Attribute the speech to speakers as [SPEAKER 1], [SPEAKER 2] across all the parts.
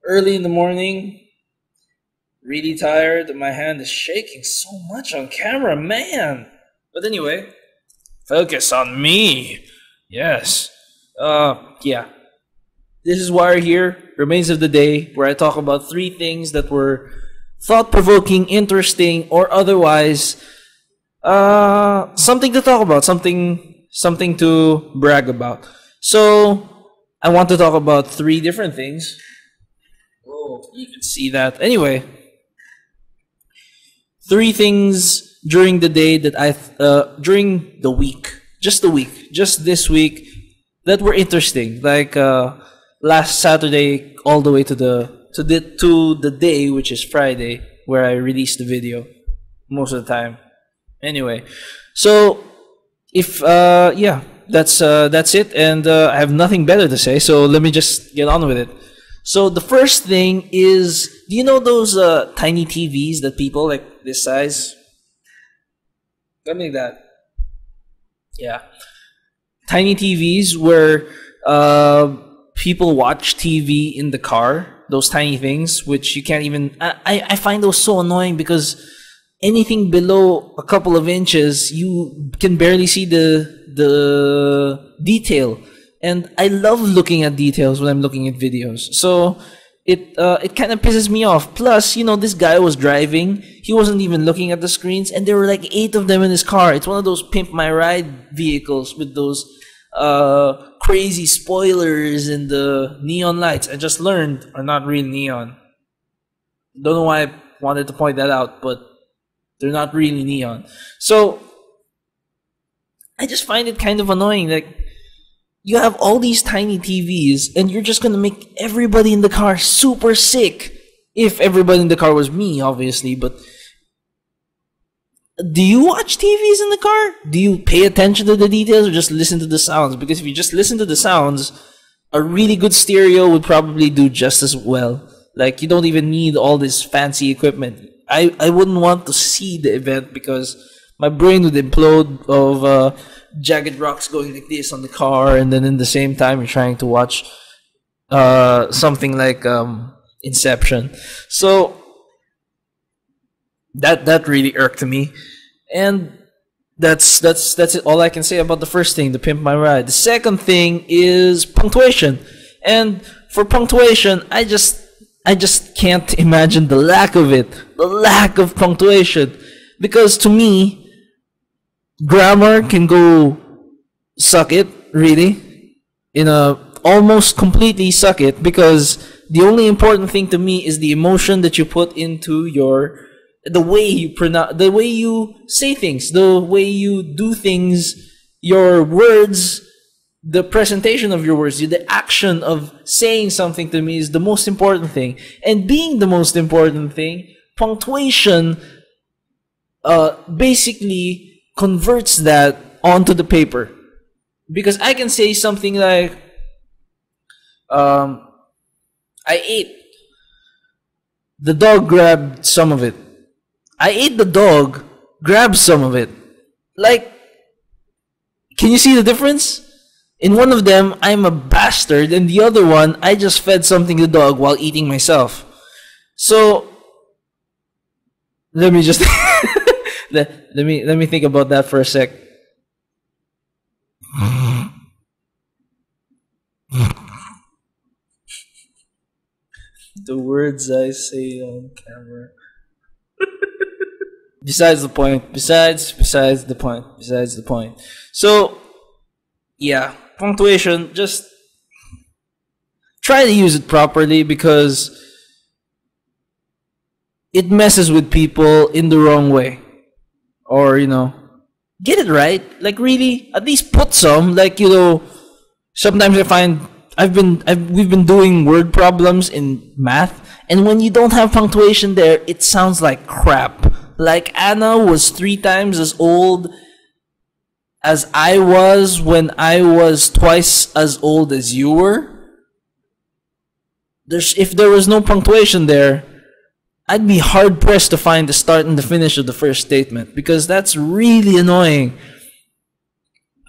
[SPEAKER 1] Early in the morning, really tired. My hand is shaking so much on camera, man. But anyway, focus on me. Yes. Yeah. This is Wire here, Remains of the Day, where I talk about three things that were thought provoking, interesting, or otherwise something to talk about, something to brag about. So I want to talk about three different things. Oh, you can see that. Anyway, three things during the day that during the week, just this week that were interesting. Like last Saturday, all the way to the day, which is Friday, where I released the video most of the time. Anyway, so if yeah, that's it, and I have nothing better to say. So let me just get on with it. So the first thing is, do you know those tiny TVs that people like this size? Something like that. Yeah, tiny TVs where people watch TV in the car. Those tiny things, which you can't even. I find those so annoying because anything below a couple of inches, you can barely see the detail. And I love looking at details when I'm looking at videos. So it kind of pisses me off. Plus, this guy was driving. He wasn't even looking at the screens, and there were like 8 of them in his car. It's one of those pimp my ride vehicles with those crazy spoilers and the neon lights. I just learned are not real neon. Don't know why I wanted to point that out, but they're not really neon. So I just find it kind of annoying. Like, you have all these tiny TVs and you're just gonna make everybody in the car super sick. If everybody in the car was me, obviously. But do you watch TVs in the car? Do you pay attention to the details or just listen to the sounds? Because if you just listen to the sounds, a really good stereo would probably do just as well. Like, you don't even need all this fancy equipment. I wouldn't want to see the event because my brain would implode of jagged rocks going like this on the car, and then in the same time you're trying to watch something like Inception. So that really irked me, and that's it. All I can say about the first thing, the pimp my ride. The second thing is punctuation, and for punctuation, I just can't imagine the lack of it, the lack of punctuation, because to me, grammar can go suck it, really, almost completely suck it, because the only important thing to me is the emotion that you put into the way you pronounce, the way you say things, the way you do things, your words, the presentation of your words, the action of saying something to me is the most important thing. And being the most important thing, punctuation basically converts that onto the paper. Because I can say something like, I ate. The dog grabbed some of it. I ate the dog, grabbed some of it. Like, can you see the difference? In one of them, I'm a bastard, and the other one, I just fed something to the dog while eating myself. So, let me just let me think about that for a sec. The words I say on camera. Besides the point. Besides the point. So, yeah, punctuation, just try to use it properly, because it messes with people in the wrong way. Or, get it right. Like, really, at least put some. Like, sometimes I find we've been doing word problems in math, and when you don't have punctuation there, it sounds like crap. Like, Anna was 3 times as old as I was when I was twice as old as you were. If there was no punctuation there, I'd be hard pressed to find the start and the finish of the first statement, because that's really annoying.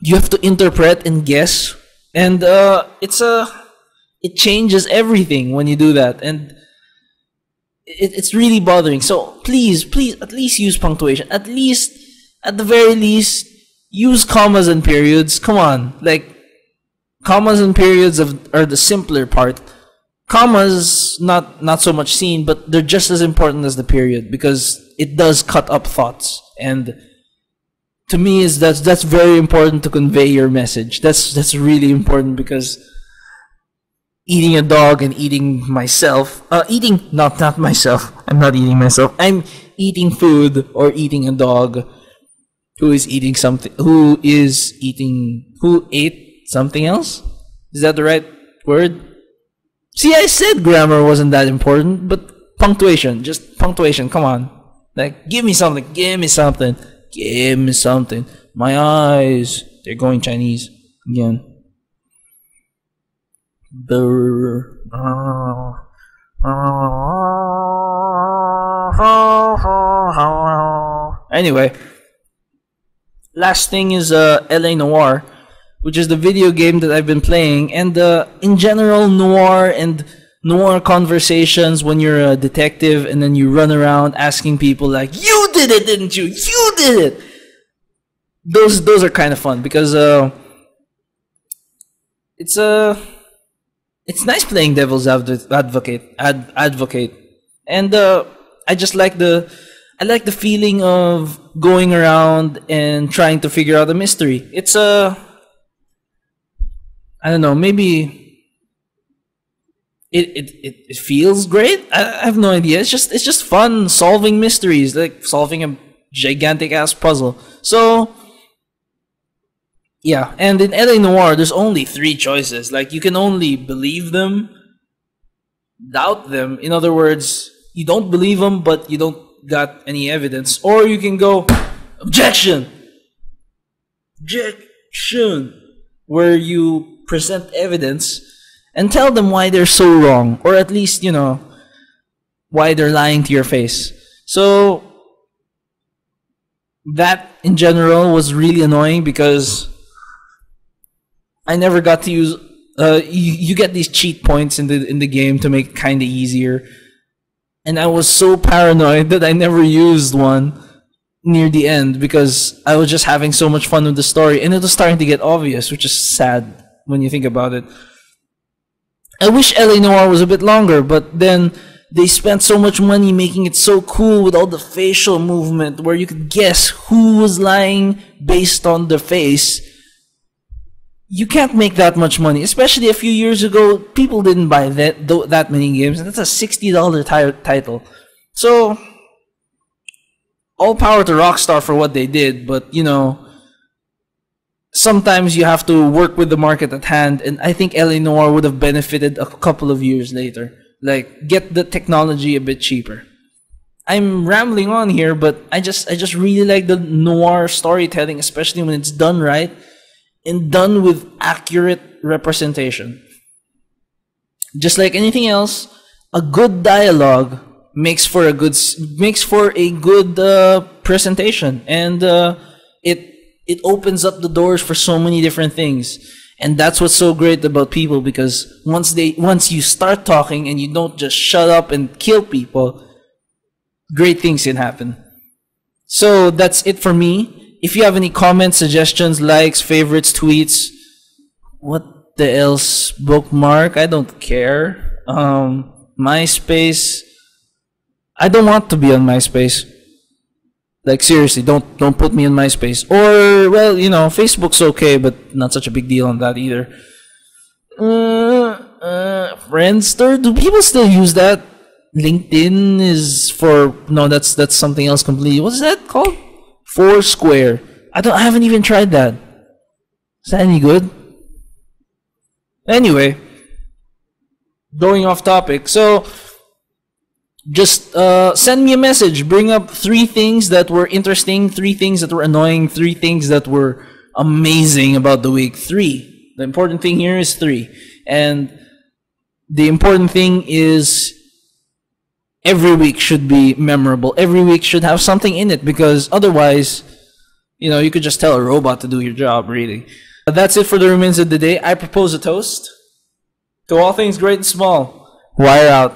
[SPEAKER 1] You have to interpret and guess, and it's a it changes everything when you do that, and it's really bothering. So please, at least use punctuation. At least, at the very least, use commas and periods. Come on, like commas and periods are the simpler part. Commas not so much seen, but they're just as important as the period because it does cut up thoughts. And to me, that's very important to convey your message. That's really important because eating a dog and eating myself, eating not myself. I'm not eating myself. I'm eating food or eating a dog who is eating something. Who ate something else? Is that the right word? See, I said grammar wasn't that important, but punctuation, just punctuation. Come on, like give me something. Give me something. Give me something. My eyes, they're going Chinese again. Anyway, last thing is LA Noire, which is the video game that I've been playing, and in general, noir and noir conversations when you're a detective and then you run around asking people like, "You did it, didn't you? You did it." Those are kind of fun because it's nice playing devil's advocate, and I just like the feeling of going around and trying to figure out a mystery. It's I don't know, maybe it feels great. I have no idea. It's just fun solving mysteries, like solving a gigantic ass puzzle. So yeah, and in LA Noire, there's only 3 choices. Like, you can only believe them, doubt them. In other words, you don't believe them, but you don't got any evidence. Or you can go, objection! Objection! Where you present evidence and tell them why they're so wrong. Or at least, you know, why they're lying to your face. So, that, in general, was really annoying because I never got to use. You get these cheat points in the game to make it kind of easier, and I was so paranoid that I never used one near the end because I was just having so much fun with the story, and it was starting to get obvious, which is sad when you think about it. I wish LA Noire was a bit longer, but then they spent so much money making it so cool with all the facial movement, where you could guess who was lying based on their face. You can't make that much money, especially a few years ago. People didn't buy that many games, and that's a $60 title. So, all power to Rockstar for what they did, but you know, sometimes you have to work with the market at hand, and I think LA Noire would have benefited a couple of years later. Like, get the technology a bit cheaper. I'm rambling on here, but I just really like the noir storytelling, especially when it's done right and done with accurate representation. Just like anything else, a good dialogue makes for a good presentation, and it opens up the doors for so many different things. And that's what's so great about people, because once you start talking and you don't just shut up and kill people, great things can happen. So that's it for me. If you have any comments, suggestions, likes, favorites, tweets, what the else, bookmark, I don't care. MySpace, I don't want to be on MySpace. Like, seriously, don't put me on MySpace. Or, well, you know, Facebook's okay, but not such a big deal on that either. Friendster, do people still use that? LinkedIn is for, no, that's something else completely. What's that called? Foursquare. I haven't even tried that. Is that any good? Anyway, going off topic. So, just send me a message. Bring up 3 things that were interesting, 3 things that were annoying, 3 things that were amazing about the week. 3. The important thing here is 3. And the important thing is every week should be memorable. Every week should have something in it, because otherwise, you know, you could just tell a robot to do your job, really. That's it for the remains of the day. I propose a toast To all things great and small, wire out.